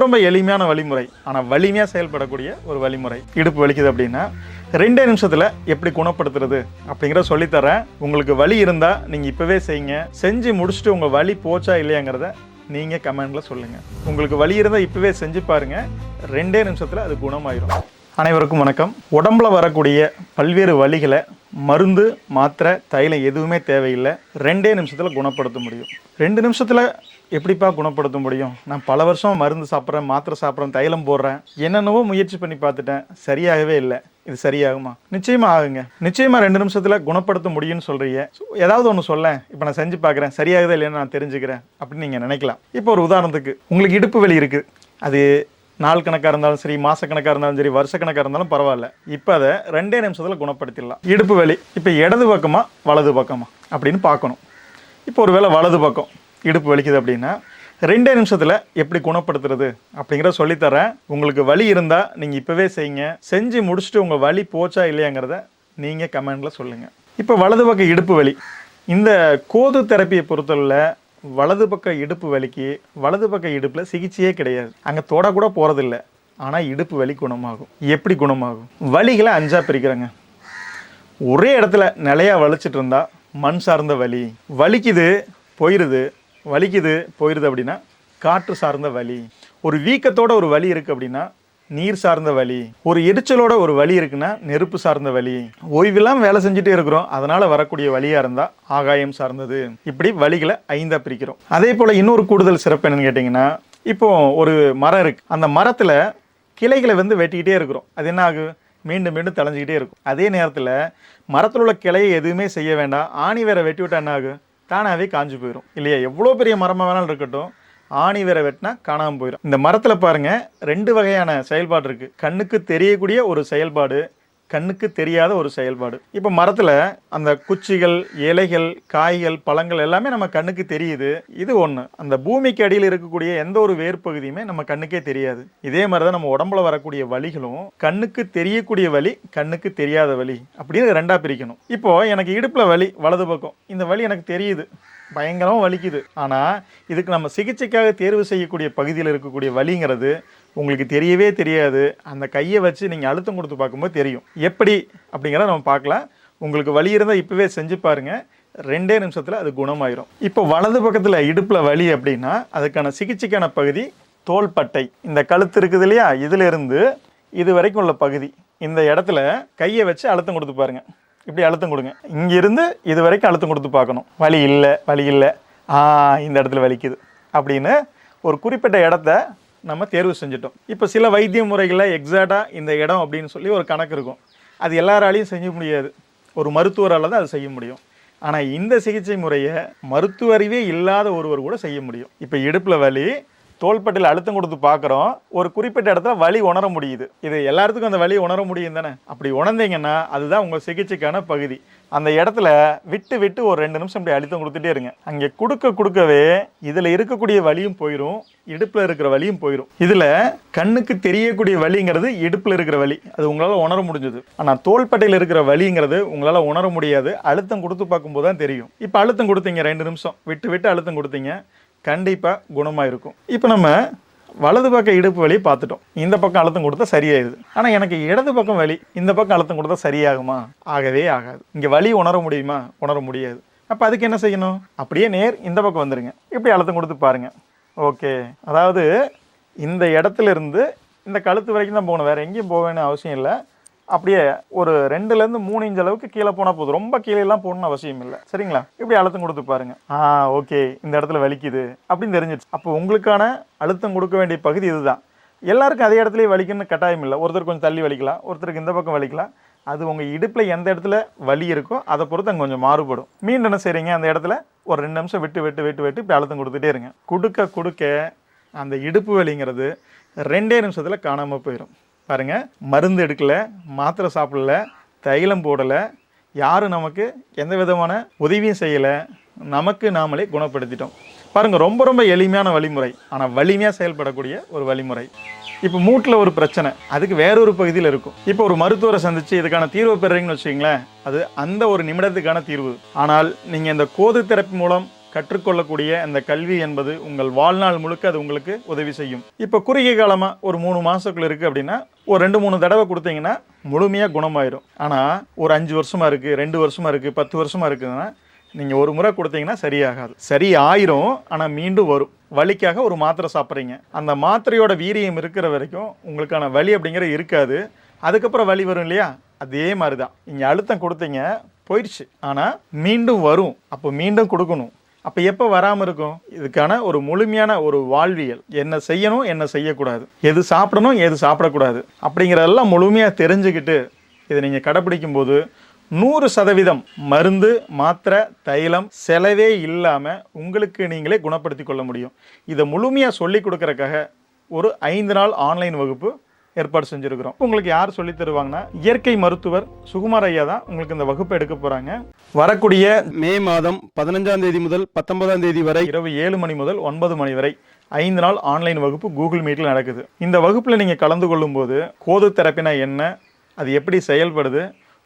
ரொம்ப எளிமையான வழிமுறை, ஆனால் வலிமையாக செயல்படக்கூடிய ஒரு வழிமுறை. இடுப்பு வலிக்குது அப்படின்னா 2 நிமிஷத்தில் எப்படி குணப்படுத்துறது அப்படிங்கிறத சொல்லித்தரேன். உங்களுக்கு வலி இருந்தால் நீங்கள் இப்போவே செய்யுங்க. செஞ்சு முடிச்சுட்டு உங்கள் வலி போச்சா இல்லையாங்கிறத நீங்கள் கமெண்டில் சொல்லுங்கள். உங்களுக்கு வலி இருந்தால் இப்போவே செஞ்சு பாருங்கள். 2 நிமிஷத்தில் அது குணமாயிரும். அனைவருக்கும் வணக்கம். உடம்புல வரக்கூடிய பல்வேறு வலிகளை மருந்து, மாத்திரை, தைலம் எதுவுமே தேவையில்லை. 2 நிமிஷத்தில் குணப்படுத்த முடியும். 2 நிமிஷத்தில் எப்படிப்பா குணப்படுத்த முடியும்? நான் பல வருஷம் மருந்து சாப்பிட்றேன், மாத்திரை சாப்பிட்றேன், தைலம் போடுறேன், என்னென்னவோ முயற்சி பண்ணி பார்த்துட்டேன், சரியாகவே இல்லை. இது சரியாகுமா? நிச்சயமாக ஆகுங்க. நிச்சயமாக 2 நிமிஷத்தில் குணப்படுத்த முடியும்னு சொல்கிறீங்க. ஏதாவது ஒன்று சொல்ல, இப்போ நான் செஞ்சு பார்க்குறேன், சரியாகுதா இல்லைன்னு நான் தெரிஞ்சுக்கிறேன் அப்படின்னு நீங்கள் நினைக்கலாம். இப்போ ஒரு உதாரணத்துக்கு, உங்களுக்கு இடுப்பு வலி இருக்குது. அது நாள் கணக்காக இருந்தாலும் சரி, மாதக்கணக்காக இருந்தாலும் சரி, வருஷக்கணக்காக இருந்தாலும் பரவாயில்ல. இப்போ அதை 2 நிமிஷத்தில் குணப்படுத்திடலாம். இடுப்பு வலி இப்போ இடது பக்கமா வலது பக்கமா அப்படின்னு பார்க்கணும். இப்போ ஒரு வேளை வலது பக்கம் இடுப்பு வலிக்குது அப்படின்னா 2 நிமிஷத்தில் எப்படி குணப்படுத்துறது அப்படிங்கிறத சொல்லித்தரேன். உங்களுக்கு வலி இருந்தால் நீங்கள் இப்போவே செய்யுங்க. செஞ்சு முடிச்சுட்டு உங்கள் வலி போச்சா இல்லையாங்கிறத நீங்கள் கமெண்டில் சொல்லுங்கள். இப்போ வலது பக்கம் இடுப்பு வலி, இந்த கோது தெரப்பியை பொறுத்தவரை வலது பக்க இடுப்பு வலிக்கு வலது பக்க இடுப்பில் சிகிச்சையே கிடையாது. அங்கே தொட கூட போகிறதில்ல. ஆனால் இடுப்பு வலி குணமாகும். எப்படி குணமாகும்? வலிகளை 5ஆக பிரிக்கிறேங்க. ஒரே இடத்துல நிலையாக வலிச்சிட்டு இருந்தால் மண் சார்ந்த வலி, வலிக்குது போயிடுது, வலிக்குது போயிடுது அப்படின்னா காற்று சார்ந்த வலி. ஒரு வீக்கத்தோட ஒரு வலி இருக்குது அப்படின்னா நீர் சார்ந்த வலி. ஒரு எரிச்சலோட ஒரு வலி இருக்குன்னா நெருப்பு சார்ந்த வலி. ஓய்வெல்லாம் வேலை செஞ்சுட்டே இருக்கிறோம், அதனால வரக்கூடிய வலியாக இருந்தால் ஆகாயம் சார்ந்தது. இப்படி வலிகளை 5ஆக பிரிக்கிறோம். அதே போல் இன்னொரு கூடுதல் சிறப்பு என்னன்னு கேட்டிங்கன்னா, இப்போ ஒரு மரம் இருக்குது. அந்த மரத்தில் கிளைகளை வெட்டிக்கிட்டே இருக்கிறோம். அது என்ன ஆகும்? மீண்டும் மீண்டும் தலைஞ்சிக்கிட்டே இருக்கும். அதே நேரத்தில் மரத்தில் உள்ள கிளையை எதுவுமே செய்ய வேண்டாம், ஆணி வேற வெட்டி விட்டா என்ன ஆகும்? தானாகவே காஞ்சு போயிடும் இல்லையா? எவ்வளோ பெரிய மரமாக வேணாலும் இருக்கட்டும், ஆணி வேற வெட்டினா காணாமல் போயிடும். இந்த மரத்தில் பாருங்கள் 2 வகையான செயல்பாடு இருக்குது. கண்ணுக்கு தெரியக்கூடிய ஒரு செயல்பாடு, கண்ணுக்கு தெரியாத ஒரு செயல்பாடு. இப்போ மரத்தில் அந்த குச்சிகள், இலைகள், காய்கள், பழங்கள் எல்லாமே நம்ம கண்ணுக்கு தெரியுது. இது ஒன்று. அந்த பூமிக்கு அடியில் இருக்கக்கூடிய எந்த ஒரு வேர்பகுதியுமே நம்ம கண்ணுக்கே தெரியாது. இதே மாதிரி தான் நம்ம உடம்புல வரக்கூடிய வலிகளும் கண்ணுக்கு தெரியக்கூடிய வலி, கண்ணுக்கு தெரியாத வலி அப்படின்னு 2ஆக பிரிக்கணும். இப்போ எனக்கு இடுப்பில் வலி வலது பக்கம், இந்த வலி எனக்கு தெரியுது, பயங்கரமாக வலிக்குது. ஆனால் இதுக்கு நம்ம சிகிச்சைக்காக தேர்வு செய்யக்கூடிய பகுதியில் இருக்கக்கூடிய வலிங்கிறது உங்களுக்கு தெரியவே தெரியாது. அந்த கையை வச்சு நீங்கள் அழுத்தம் கொடுத்து பார்க்கும்போது தெரியும். எப்படி அப்படிங்கிறத நம்ம பார்க்கலாம். உங்களுக்கு வலி இருந்தால் இப்போவே செஞ்சு பாருங்கள். 2 நிமிஷத்தில் அது குணமாயிரும். இப்போ வலது பக்கத்தில் இடுப்பில் வலி அப்படின்னா அதுக்கான சிகிச்சைக்கான பகுதி தோள்பட்டை. இந்த கழுத்து இருக்குது இல்லையா, இதிலிருந்து இது வரைக்கும் உள்ள பகுதி. இந்த இடத்துல கையை வச்சு அழுத்தம் கொடுத்து பாருங்கள். இப்படி அழுத்தம் கொடுங்க. இங்கிருந்து இது வரைக்கும் அழுத்தம் கொடுத்து பார்க்கணும். வலி இல்லை, வலி இல்லை, இந்த இடத்துல வலிக்குது அப்படின்னு ஒரு குறிப்பிட்ட இடத்த நம்ம தேர்வு செஞ்சிட்டோம். இப்போ சில வைத்திய முறைகளில் எக்ஸாக்டாக இந்த இடம் அப்படின்னு சொல்லி ஒரு கணக்கு இருக்கும். அது எல்லாராலையும் செய்ய முடியாது. ஒரு மருத்துவரால் தான் அது செய்ய முடியும். ஆனால் இந்த சிகிச்சை முறையை மருத்துவ அறிவே இல்லாத ஒருவர் கூட செய்ய முடியும். இப்போ இடுப்பில் வலி, தோள்பட்டையில் அழுத்தம் கொடுத்து பார்க்குறோம். ஒரு குறிப்பிட்ட இடத்துல வலி உணர முடியுது. இது எல்லாத்துக்கும் அந்த வலி உணர முடியும் தானே? அப்படி உணர்ந்தீங்கன்னா அதுதான் உங்கள் சிகிச்சைக்கான பகுதி. அந்த இடத்துல விட்டு விட்டு ஒரு 2 நிமிஷம் இப்படி அழுத்தம் கொடுத்துட்டே இருங்க. அங்கே கொடுக்கவே இதில் இருக்கக்கூடிய வலியும் போயிடும், இடுப்பில் இருக்கிற வலியும் போயிடும். இதில் கண்ணுக்கு தெரியக்கூடிய வலிங்கிறது இடுப்பில் இருக்கிற வலி, அது உங்களால் உணர முடிஞ்சது. ஆனால் தோள்பட்டையில் இருக்கிற வலிங்கிறது உங்களால் உணர முடியாது. அழுத்தம் கொடுத்து பார்க்கும்போது தான் தெரியும். இப்போ அழுத்தம் கொடுத்தீங்க, 2 நிமிஷம் விட்டு விட்டு அழுத்தம் கொடுத்தீங்க, கண்டிப்பாக குணமாக இருக்கும். இப்போ நம்ம வலது பக்கம் இடுப்பு வலியை பார்த்துட்டோம். இந்த பக்கம் அழுத்தம் கொடுத்தா சரியாயிடுது. ஆனால் எனக்கு இடது பக்கம் வலி, இந்த பக்கம் அழுத்தம் கொடுத்தா சரியாகுமா? ஆகவே ஆகாது. இங்கே வலி உணர முடியுமா? உணர முடியாது. அப்போ அதுக்கு என்ன செய்யணும்? அப்படியே நேர் இந்த பக்கம் வந்துடுங்க. இப்படி அழுத்தம் கொடுத்து பாருங்கள். ஓகே, அதாவது இந்த இடத்துல இருந்து இந்த கழுத்து வரைக்கும் தான் போகணும், வேறு எங்கேயும் போக வேண்டிய அவசியம் இல்லை. அப்படியே ஒரு 2லேருந்து 3 இன்ச் அளவுக்கு கீழே போனால் போதும். ரொம்ப கீழேலாம் போகணும்னு அவசியம் இல்லை. சரிங்களா? இப்படி அழுத்தம் கொடுத்து பாருங்க. ஓகே, இந்த இடத்துல வலிக்குது அப்படின்னு தெரிஞ்சிடுச்சு. அப்போ உங்களுக்கான அழுத்தம் கொடுக்க வேண்டிய பகுதி இதுதான். எல்லாருக்கும் அதே இடத்துலயே வலிக்குன்னு கட்டாயம் இல்லை. ஒருத்தர் கொஞ்சம் தள்ளி வலிக்கலாம், ஒருத்தருக்கு இந்த பக்கம் வலிக்கலாம். அது உங்கள் இடுப்பில் எந்த இடத்துல வலி இருக்கோ அதை பொறுத்து அங்கே கொஞ்சம் மாறுபடும். மீண்டும் என்ன செய்கிறீங்க? அந்த இடத்துல ஒரு 2 நிமிஷம் விட்டு விட்டு விட்டு விட்டு இப்படி அழுத்தம் கொடுத்துட்டே இருங்க. கொடுக்க அந்த இடுப்பு வலிங்கிறது 2 நிமிஷத்தில் காணாமல் போயிடும். பாருங்கள், மருந்து எடுக்கலை, மாத்திரை சாப்பிடல, தைலம் போடலை, யாரும் நமக்கு எந்த விதமான உதவியும் செய்யலை, நமக்கு நாமளே குணப்படுத்திட்டோம். பாருங்கள், ரொம்ப எளிமையான வழிமுறை, ஆனால் வலிமையாக செயல்படக்கூடிய ஒரு வழிமுறை. இப்போ மூட்டில் ஒரு பிரச்சனை, அதுக்கு வேறொரு பகுதியில் இருக்கும். இப்போ ஒரு மருத்துவரை சந்தித்து இதுக்கான தீர்வு பெறுறீங்கன்னு வச்சுக்கிங்களேன், அது அந்த ஒரு நிமிடத்துக்கான தீர்வு. ஆனால் நீங்கள் இந்த கோது தெரப்பி மூலம் கற்றுக்கொள்ளக்கூடிய அந்த கல்வி என்பது உங்கள் வாழ்நாள் முழுக்க அது உங்களுக்கு உதவி செய்யும். இப்போ குறுகிய காலமாக ஒரு 3 மாதத்துக்குள்ள இருக்குது அப்படின்னா ஒரு 2-3 தடவை கொடுத்தீங்கன்னா முழுமையாக குணமாயிடும். ஆனால் ஒரு 5 வருஷமாக இருக்குது, 2 வருஷமாக இருக்குது, 10 வருஷமாக இருக்குதுன்னா நீங்கள் ஒரு முறை கொடுத்தீங்கன்னா சரியாகாது. சரி ஆயிரும், ஆனால் மீண்டும் வரும். வலிக்காக ஒரு மாத்திரை சாப்பிட்றீங்க, அந்த மாத்திரையோட வீரியம் இருக்கிற வரைக்கும் உங்களுக்கான வலி அப்படிங்கிறது இருக்காது. அதுக்கப்புறம் வலி வரும் இல்லையா, அதே மாதிரி தான். நீங்கள் அழுத்தம் கொடுத்தீங்க, போயிடுச்சு, ஆனால் மீண்டும் வரும். அப்போ மீண்டும் கொடுக்கணும். அப்போ எப்போ வராமல் இருக்கும்? இதுக்கான ஒரு முழுமையான ஒரு வாழ்வியல், என்ன செய்யணும் என்ன செய்யக்கூடாது, எது சாப்பிடணும் எது சாப்பிடக்கூடாது அப்படிங்கிறதெல்லாம் முழுமையாக தெரிஞ்சுக்கிட்டு இதை நீங்கள் கடைப்பிடிக்கும் போது 100% மருந்து மாத்திரை தைலம் செலவே இல்லாமல் உங்களுக்கு நீங்களே குணப்படுத்தி கொள்ள முடியும். இதை முழுமையாக சொல்லி கொடுக்கறதுக்காக ஒரு 5 நாள் ஆன்லைன் வகுப்பு ஏற்பாடு செஞ்சுருக்கிறோம். உங்களுக்கு யார் சொல்லி தருவாங்கன்னா இயற்கை மருத்துவர் சுகுமார் ஐயா தான் உங்களுக்கு இந்த வகுப்பு எடுக்க போகிறாங்க. வரக்கூடிய மே மாதம் 15ஆம் தேதி முதல் 19ஆம் தேதி வரை இரவு 7 மணி முதல் 9 மணி வரை 5 நாள் ஆன்லைன் வகுப்பு கூகுள் மீட்டில் நடக்குது. இந்த வகுப்பில் நீங்கள் கலந்து கொள்ளும்போது கோது தெரப்பினா என்ன, அது எப்படி செயல்படுது,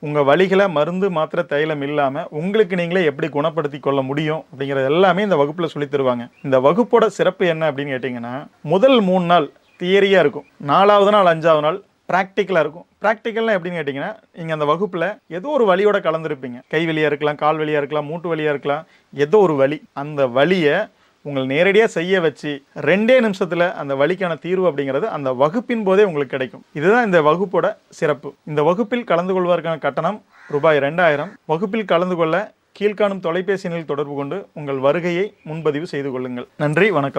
உங்கள் வலிகளை மருந்து மாத்திரை தைலம் இல்லாமல் உங்களுக்கு நீங்களே எப்படி குணப்படுத்தி கொள்ள முடியும் அப்படிங்கிறது எல்லாமே இந்த வகுப்பில் சொல்லி தருவாங்க. இந்த வகுப்போட சிறப்பு என்ன அப்படின்னு கேட்டிங்கன்னா, முதல் 3 நாள் தியரியாக இருக்கும், 4வது நாள் 5வது நாள் ப்ராக்டிக்கலாக இருக்கும். ப்ராக்டிக்கல்னால் எப்படின்னு கேட்டிங்கன்னா, நீங்கள் அந்த வகுப்பில் ஏதோ ஒரு வலியோட கலந்துருப்பீங்க. கை வலியாக இருக்கலாம், கால் வலியாக இருக்கலாம், மூட்டு வலியாக இருக்கலாம், ஏதோ ஒரு வலி. அந்த வலியை உங்களை நேரடியாக செய்ய வச்சு 2 நிமிஷத்தில் அந்த வலிக்கான தீர்வு அப்படிங்கிறது அந்த வகுப்பின் போதே உங்களுக்கு கிடைக்கும். இதுதான் இந்த வகுப்போட சிறப்பு. இந்த வகுப்பில் கலந்து கொள்வதற்கான கட்டணம் ரூபாய் 2000. வகுப்பில் கலந்து கொள்ள கீழ்காணும் தொலைபேசி எண்ணில் தொடர்பு கொண்டு உங்கள் வருகையை முன்பதிவு செய்து கொள்ளுங்கள். நன்றி, வணக்கம்.